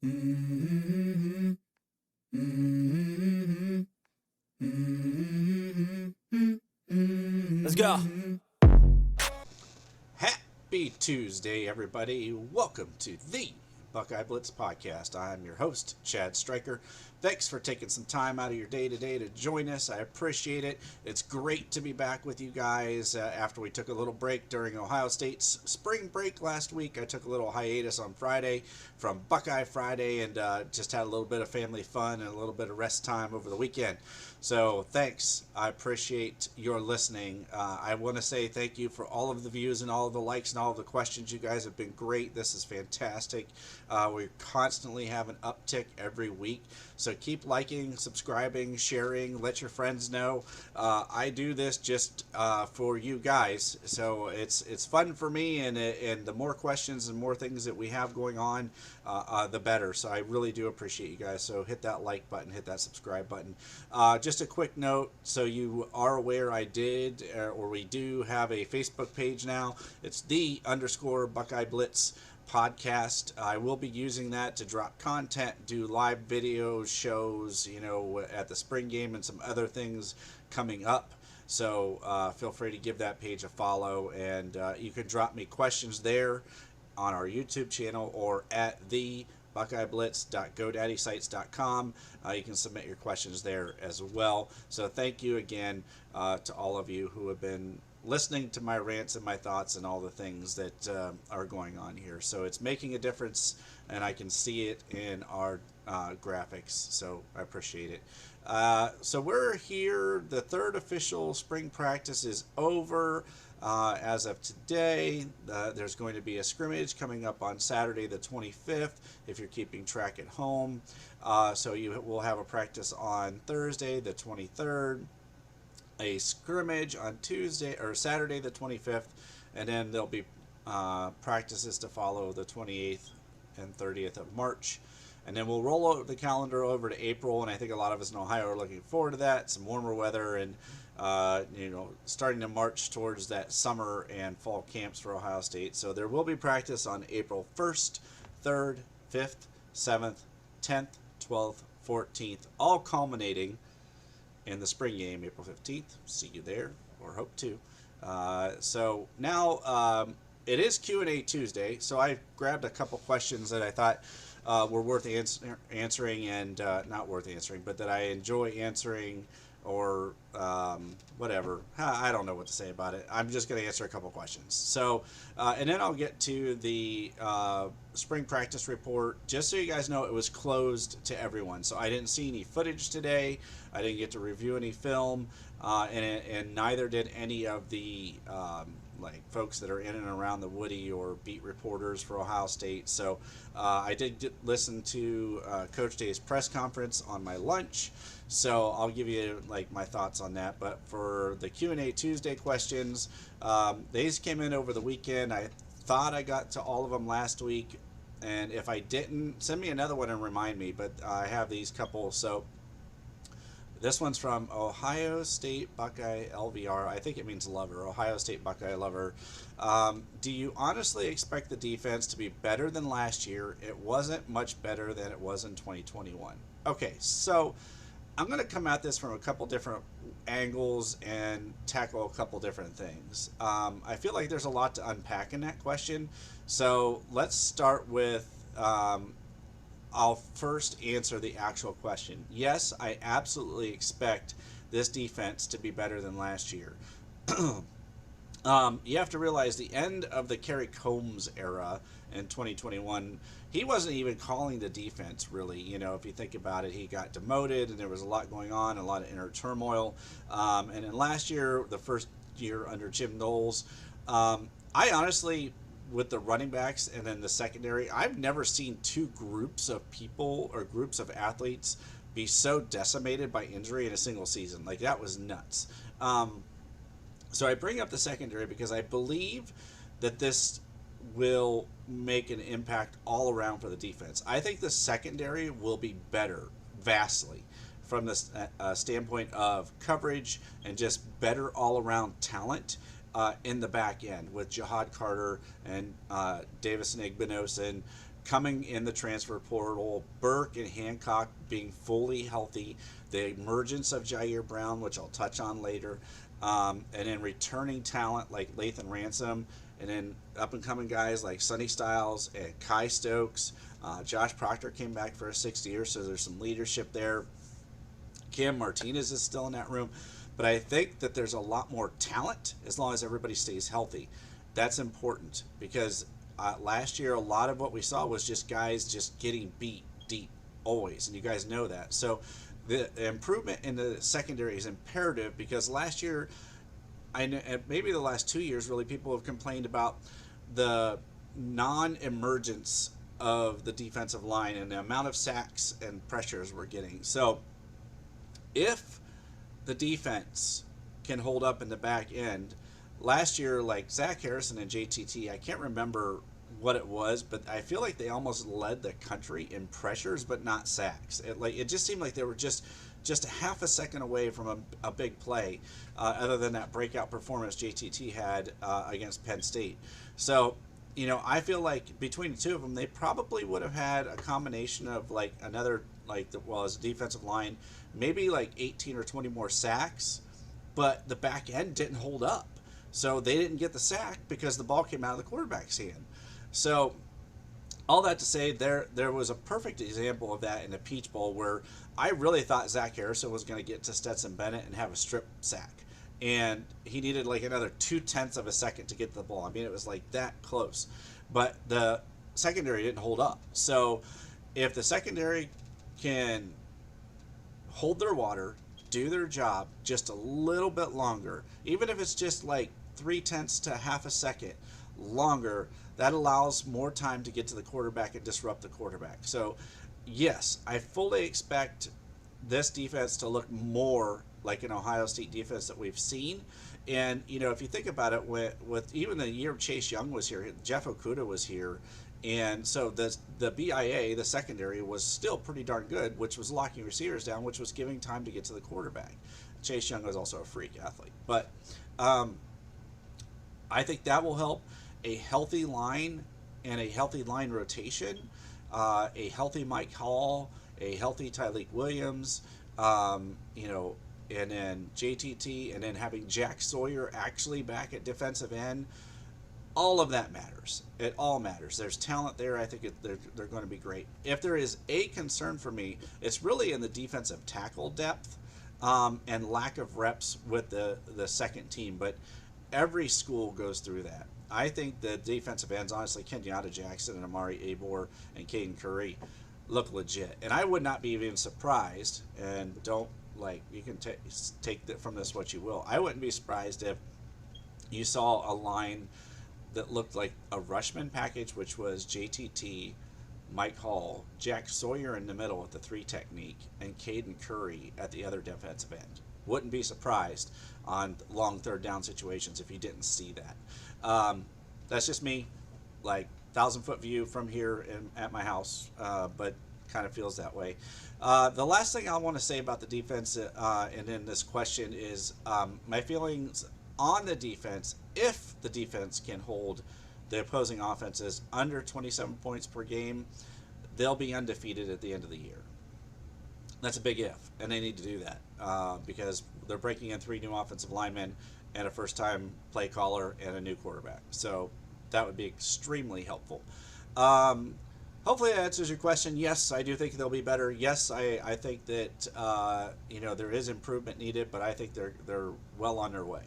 Mm-hmm. Mm-hmm. Let's go. Mm-hmm. Happy Tuesday, everybody. Welcome to the Buckeye Blitz podcast. I'm your host, Chad Stryker. Thanks for taking some time out of your day today to join us. I appreciate it. It's great to be back with you guys after we took a little break during Ohio State's spring break last week. I took a little hiatus on Friday from Buckeye Friday and just had a little bit of family fun and a little bit of rest time over the weekend. So thanks. I appreciate your listening. I want to say thank you for all of the views and all of the likes and all of the questions. You guys have been great. This is fantastic. We constantly have an uptick every week. So keep liking, subscribing, sharing. Let your friends know. I do this just for you guys. So it's fun for me, and the more questions and more things that we have going on, the better. So I really do appreciate you guys. So hit that like button, hit that subscribe button. Just a quick note, so you are aware, we do have a Facebook page now. It's the Buckeye Blitz podcast. I will be using that to drop content, do live videos, shows, at the spring game and some other things coming up. So feel free to give that page a follow, and you can drop me questions there on our YouTube channel or at the buckeyeblitz.godaddysite.com. You can submit your questions there as well. So thank you again to all of you who have been listening to my rants and my thoughts and all the things that are going on here. So it's making a difference, and I can see it in our graphics. So I appreciate it. So we're here. The third official spring practice is over. As of today, there's going to be a scrimmage coming up on Saturday the 25th if you're keeping track at home. So you will have a practice on Thursday the 23rd, a scrimmage on Tuesday or Saturday the 25th, and then there'll be practices to follow the 28th and 30th of March. And then we'll roll the calendar over to April, and I think a lot of us in Ohio are looking forward to that. Some warmer weather and starting to march towards that summer and fall camps for Ohio State. So there will be practice on April 1st, 3rd, 5th, 7th, 10th, 12th, 14th, all culminating in the spring game, April 15th. See you there, or hope to. So now it is Q&A Tuesday, so I grabbed a couple questions that I thought were worth answering and not worth answering, but that I enjoy answering or whatever. I don't know what to say about it. I'm just going to answer a couple questions. So, and then I'll get to the spring practice report. Just so you guys know, it was closed to everyone. So I didn't see any footage today. I didn't get to review any film, and neither did any of the folks that are in and around the Woody or beat reporters for Ohio State. So I did listen to Coach Day's press conference on my lunch. So I'll give you my thoughts on that. But for the Q&A Tuesday questions, these came in over the weekend. I thought I got to all of them last week, and if I didn't, send me another one and remind me. But I have these couple. So this one's from Ohio State Buckeye LVR. I think it means lover. Ohio State Buckeye lover. Do you honestly expect the defense to be better than last year? It wasn't much better than it was in 2021. Okay, so I'm going to come at this from a couple different angles and tackle a couple different things. I feel like there's a lot to unpack in that question. So let's start with I'll first answer the actual question. Yes, I absolutely expect this defense to be better than last year. You have to realize the end of the Kerry Combs era in 2021, he wasn't even calling the defense, really. If you think about it, he got demoted, and there was a lot going on, a lot of inner turmoil. And then last year, the first year under Jim Knowles, I honestly, with the running backs and then the secondary, I've never seen two groups of people or groups of athletes be so decimated by injury in a single season. That was nuts. So I bring up the secondary because I believe that this will make an impact all around for the defense. I think the secondary will be better, vastly, from the standpoint of coverage and just better all-around talent in the back end with Jihad Carter and Davison Igbenogson coming in the transfer portal, Burke and Hancock being fully healthy, the emergence of Jair Brown, which I'll touch on later, and then returning talent like Lathan Ransom, and then up and coming guys like Sonny Styles and Kai Stokes. Josh Proctor came back for a 6th year, so there's some leadership there. Cam Martinez is still in that room, but I think that there's a lot more talent as long as everybody stays healthy. That's important because last year a lot of what we saw was just guys just getting beat deep always, and you guys know that. So the improvement in the secondary is imperative because last year, and maybe the last 2 years, really, people have complained about the non-emergence of the defensive line and the amount of sacks and pressures we're getting. So if the defense can hold up in the back end, last year, like Zach Harrison and JTT, I can't remember what it was, but I feel like they almost led the country in pressures, but not sacks. It just seemed like they were just a half a second away from a big play, other than that breakout performance JTT had against Penn State. So, I feel like between the two of them, they probably would have had a combination of like another, as a defensive line, maybe like 18 or 20 more sacks, but the back end didn't hold up. So they didn't get the sack because the ball came out of the quarterback's hand. So all that to say, there was a perfect example of that in the Peach Bowl where I really thought Zach Harrison was going to get to Stetson Bennett and have a strip sack. And he needed like another 0.2 of a second to get the ball. I mean, it was like that close. But the secondary didn't hold up. So if the secondary can hold their water, do their job just a little bit longer, even if it's just like 0.3 to half a second longer, that allows more time to get to the quarterback and disrupt the quarterback. So yes, I fully expect this defense to look more like an Ohio State defense that we've seen. And, if you think about it, with even the year Chase Young was here, Jeff Okuda was here, and so the BIA, the secondary, was still pretty darn good, which was locking receivers down, which was giving time to get to the quarterback. Chase Young was also a freak athlete. But I think that will help. A healthy line and a healthy line rotation, a healthy Mike Hall, a healthy Tyleek Williams, and then JTT, and then having Jack Sawyer actually back at defensive end. All of that matters. It all matters. There's talent there. I think they're going to be great. If there is a concern for me, it's really in the defensive tackle depth and lack of reps with the second team. But every school goes through that. I think the defensive ends, honestly, Kenyatta Jackson and Amari Abor and Caden Curry look legit. And I would not be even surprised, and you can take from this what you will. I wouldn't be surprised if you saw a line that looked like a Rushman package, which was JTT, Mike Hall, Jack Sawyer in the middle with the 3 technique, and Caden Curry at the other defensive end. Wouldn't be surprised on long third down situations if you didn't see that. That's just me, 1,000-foot view from here at my house, but kind of feels that way. The last thing I want to say about the defense and in this question is my feelings on the defense. If the defense can hold the opposing offenses under 27 points per game, they'll be undefeated at the end of the year. That's a big if, and they need to do that because they're breaking in 3 new offensive linemen and a first-time play caller and a new quarterback. So that would be extremely helpful. Hopefully that answers your question. Yes, I do think they'll be better. Yes, I think that there is improvement needed, but I think they're well on their way.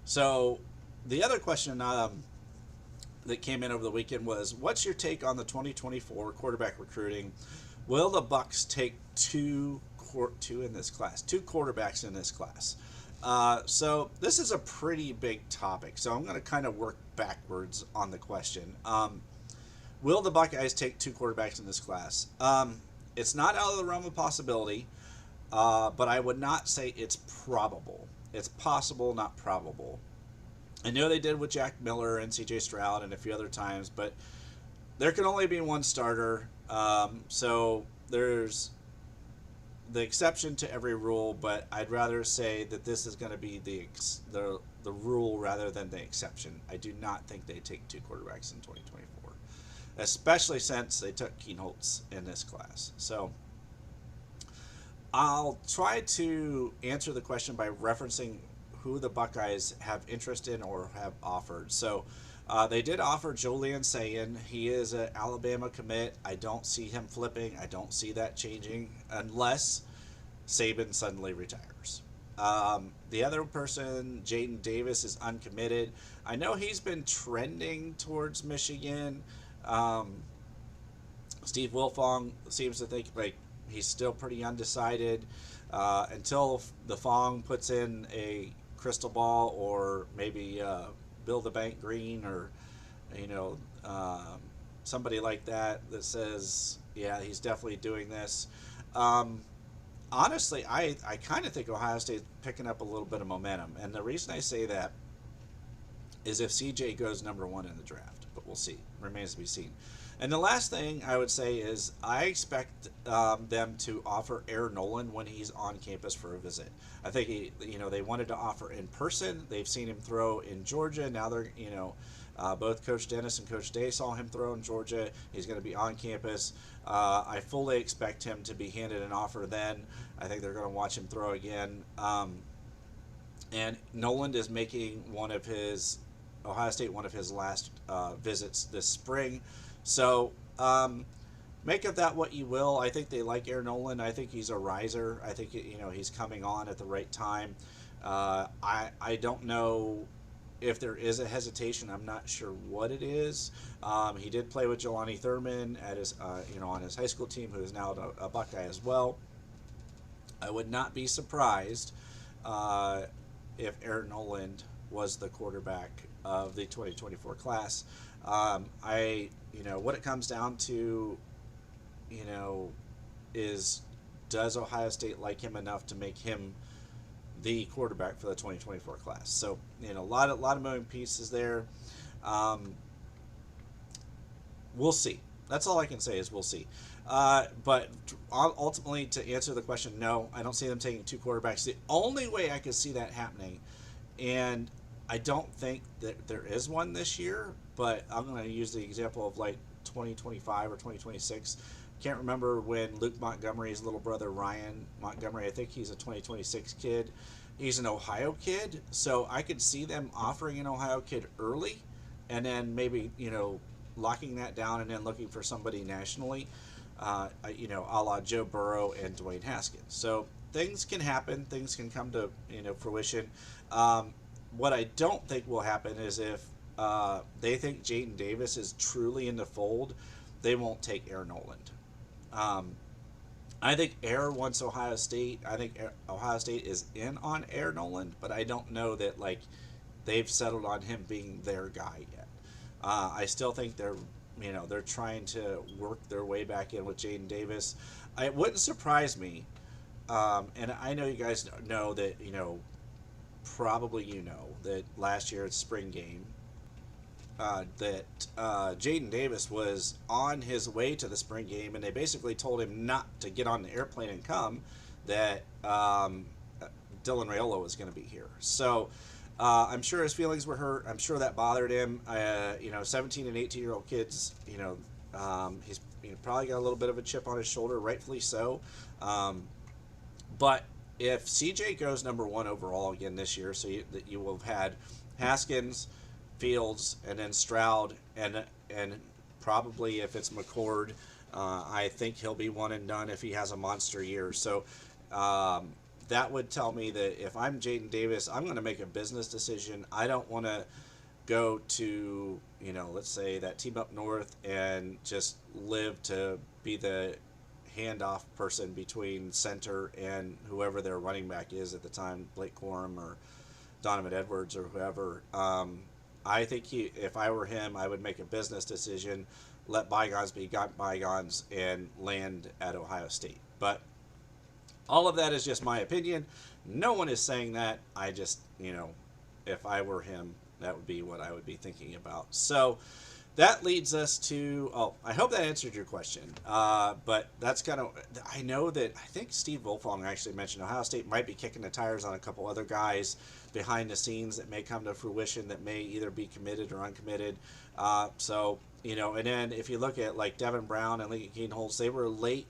So the other question that came in over the weekend was, what's your take on the 2024 quarterback recruiting? Will the Bucs take two quarterbacks in this class? So this is a pretty big topic. So I'm going to kind of work backwards on the question. Will the Buckeyes take 2 quarterbacks in this class? It's not out of the realm of possibility, but I would not say it's probable. It's possible, not probable. I know they did with Jack Miller and C.J. Stroud and a few other times, but there can only be one starter. So there's the exception to every rule, but I'd rather say that this is going to be the rule rather than the exception. I do not think they take 2 quarterbacks in 2024. especially since they took Keenholz in this class. So I'll try to answer the question by referencing who the Buckeyes have interest in or have offered. So they did offer Julian Sayin. He is an Alabama commit. I don't see him flipping. I don't see that changing unless Saban suddenly retires. The other person, Jaden Davis, is uncommitted. I know he's been trending towards Michigan. Um, Steve Wilfong seems to think like he's still pretty undecided until the Fong puts in a crystal ball, or maybe Bill the Bank Green, or you know somebody like that says, yeah, he's definitely doing this. Um, Honestly, I kind of think Ohio State's picking up a little bit of momentum, and the reason I say that is if CJ goes number one in the draft, but we'll see. Remains to be seen. And the last thing I would say is I expect them to offer Air Nolan when he's on campus for a visit. I think they wanted to offer in person. They've seen him throw in Georgia. Now they're both Coach Dennis and Coach Day saw him throw in Georgia. He's going to be on campus. I fully expect him to be handed an offer then. I think they're going to watch him throw again. And Noland is making Ohio State one of his last visits this spring. So make of that what you will. I think they like Air Nolan. I think he's a riser. I think he's coming on at the right time. I don't know if there is a hesitation. I'm not sure what it is. He did play with Jelani Thurman at his on his high school team, who is now a Buckeye as well. I would not be surprised if Aaron Noland was the quarterback of the 2024 class. What it comes down to, is does Ohio State like him enough to make him the quarterback for the 2024 class? So, a lot of moving pieces there. We'll see. That's all I can say is we'll see. But ultimately, to answer the question, no, I don't see them taking two quarterbacks. The only way I could see that happening, and I don't think that there is one this year, but I'm going to use the example of like 2025 or 2026. Can't remember when Luke Montgomery's little brother Ryan Montgomery, I think he's a 2026 kid. He's an Ohio kid, so I could see them offering an Ohio kid early, and then maybe locking that down and then looking for somebody nationally, a la Joe Burrow and Dwayne Haskins. So things can happen, things can come to fruition. What I don't think will happen is if they think Jaden Davis is truly in the fold, they won't take Air Noland. I think Air wants Ohio State. I think Ohio State is in on Air Noland, but I don't know that they've settled on him being their guy yet. I still think they're trying to work their way back in with Jaden Davis. It wouldn't surprise me, and I know you guys know that probably that last year at spring game, that Jaden Davis was on his way to the spring game, and they basically told him not to get on the airplane and come, that Dylan Raiola was going to be here. So I'm sure his feelings were hurt. I'm sure that bothered him. 17 and 18-year-old kids, he's probably got a little bit of a chip on his shoulder, rightfully so. But if CJ goes number one overall again this year, so that you will have had Haskins, Fields, and then Stroud, and probably if it's McCord, I think he'll be one and done if he has a monster year. So that would tell me that if I'm Jaden Davis, I'm going to make a business decision. I don't want to go to, let's say that team up north and just live to be the handoff person between center and whoever their running back is at the time, Blake Corum or Donovan Edwards or whoever. I think if I were him, I would make a business decision, let bygones be bygones, and land at Ohio State. But all of that is just my opinion. No one is saying that. I just, if I were him, that would be what I would be thinking about. So that leads us to, I hope that answered your question. But that's kind of, I think Steve Wilfong actually mentioned Ohio State might be kicking the tires on a couple other guys behind the scenes that may come to fruition that may either be committed or uncommitted. So And then if you look at like Devin Brown and Lincoln Keenholz, they were late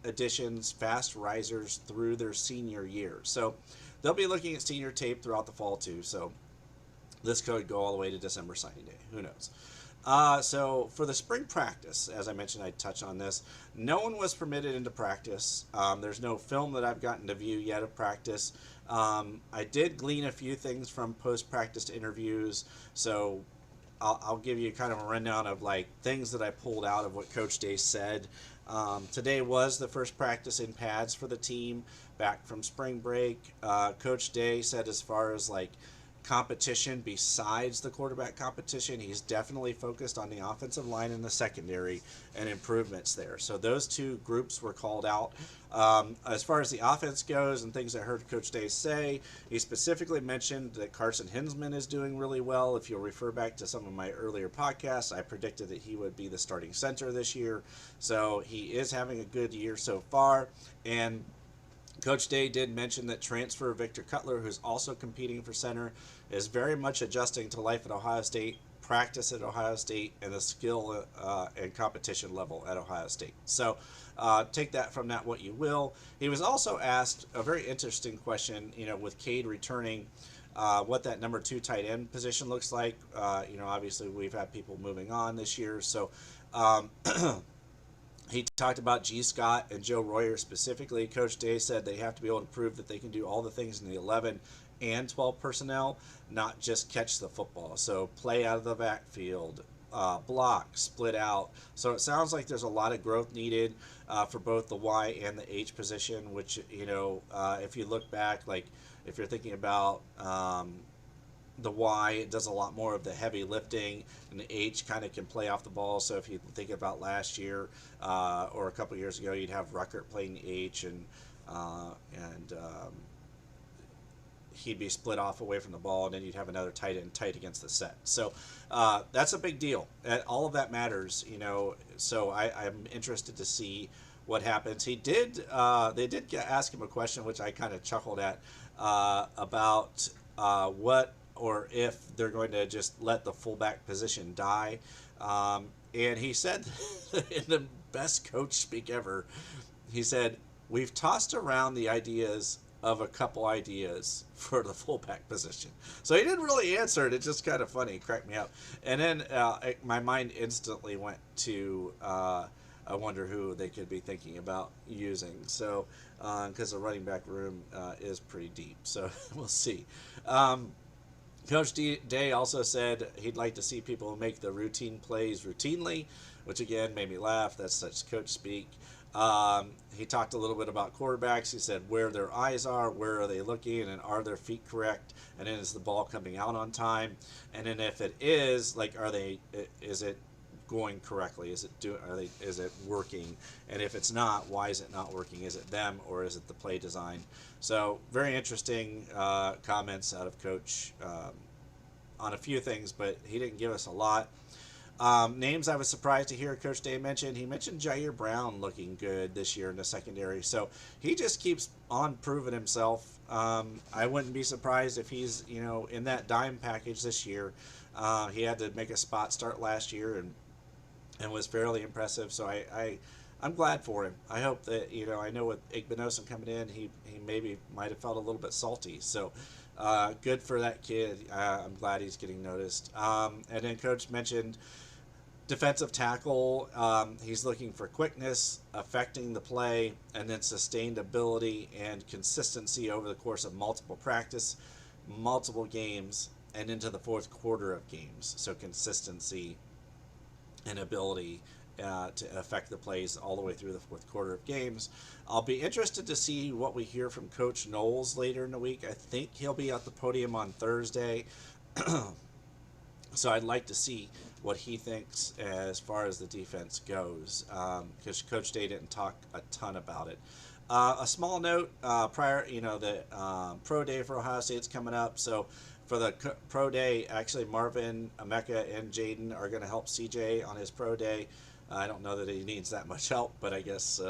additions, fast risers through their senior year. So they'll be looking at senior tape throughout the fall too. So this could go all the way to December signing day. Who knows? So for the spring practice, as I mentioned, I'd touch on this. No one was permitted into practice. There's no film that I've gotten to view yet of practice. I did glean a few things from post-practice interviews, so I'll give you kind of a rundown of like things that I pulled out of what Coach Day said. Today was the first practice in pads for the team back from spring break. Coach Day said as far as like competition besides the quarterback competition, he's definitely focused on the offensive line and the secondary and improvements there. So those two groups were called out. As far as the offense goes and things I heard Coach Day say, he specifically mentioned that Carson Hinsman is doing really well. If you'll refer back to some of my earlier podcasts, I predicted that he would be the starting center this year. So he is having a good year so far. And Coach Day did mention that transfer Victor Cutler, who's also competing for center, is very much adjusting to life at Ohio State, practice at Ohio State, and the skill and competition level at Ohio State. So take that from that what you will. He was also asked a very interesting question, with Cade returning, what that number 2 tight end position looks like. Obviously we've had people moving on this year, so he talked about G. Scott and Joe Royer specifically. Coach Day said they have to be able to prove that they can do all the things in the 11 and 12 personnel, not just catch the football. So play out of the backfield, block, split out. So it sounds like there's a lot of growth needed for both the Y and the H position, which, if you look back, like if you're thinking about the Y, it does a lot more of the heavy lifting, and the H kind of can play off the ball. So if you think about last year or a couple years ago, you'd have Ruckert playing the H, and he'd be split off away from the ball, and then you'd have another tight end tight against the set. So that's a big deal. All of that matters, So I'm interested to see what happens. They did ask him a question, which I kind of chuckled at, about what or if they're going to just let the fullback position die. And he said, in the best coach speak ever, he said, we've tossed around the ideas of a couple ideas for the fullback position. So he didn't really answer it. It's just kind of funny. It cracked me up. And then my mind instantly went to, I wonder who they could be thinking about using. So, because the running back room is pretty deep. So we'll see. Coach Day also said he'd like to see people make the routine plays routinely, which again made me laugh. That's such coach speak. He talked a little bit about quarterbacks. He said where their eyes are, where are they looking, and are their feet correct, and then is the ball coming out on time, and then if it is, like, is it going correctly? Is it working? And if it's not, why is it not working? Is it them, or is it the play design? So very interesting comments out of Coach on a few things, but he didn't give us a lot. Names I was surprised to hear Coach Day mention. He mentioned Jair Brown looking good this year in the secondary. So he just keeps on proving himself. I wouldn't be surprised if he's, in that dime package this year. He had to make a spot start last year and was fairly impressive. So I'm glad for him. I hope that, I know with Igbinosun coming in, he maybe might have felt a little bit salty. So good for that kid. I'm glad he's getting noticed. And then Coach mentioned defensive tackle. He's looking for quickness, affecting the play, and then sustained ability and consistency over the course of multiple practice, multiple games, and into the fourth quarter of games. So consistency and ability to affect the plays all the way through the fourth quarter of games. I'll be interested to see what we hear from Coach Knowles later in the week. I think he'll be at the podium on Thursday. So I'd like to see what he thinks as far as the defense goes, because Coach Day didn't talk a ton about it. A small note, the Pro Day for Ohio State's coming up, so for the Pro Day, actually Marvin, Emeka, and Jaden are going to help CJ on his Pro Day. I don't know that he needs that much help, but I guess,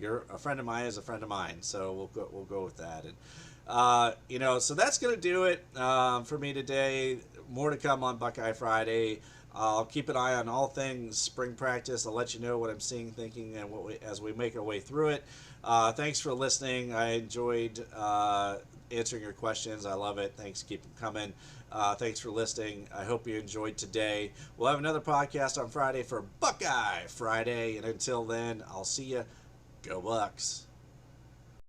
you're a friend of mine is a friend of mine, so we'll go with that. And so that's going to do it for me today. more to come on Buckeye Friday. I'll keep an eye on all things spring practice. I'll let you know what I'm seeing, thinking, and as we make our way through it. Thanks for listening. I enjoyed answering your questions. I love it. Thanks. Keep them coming. Thanks for listening. I hope you enjoyed today. We'll have another podcast on Friday for Buckeye Friday. And until then, I'll see you. Go Bucks.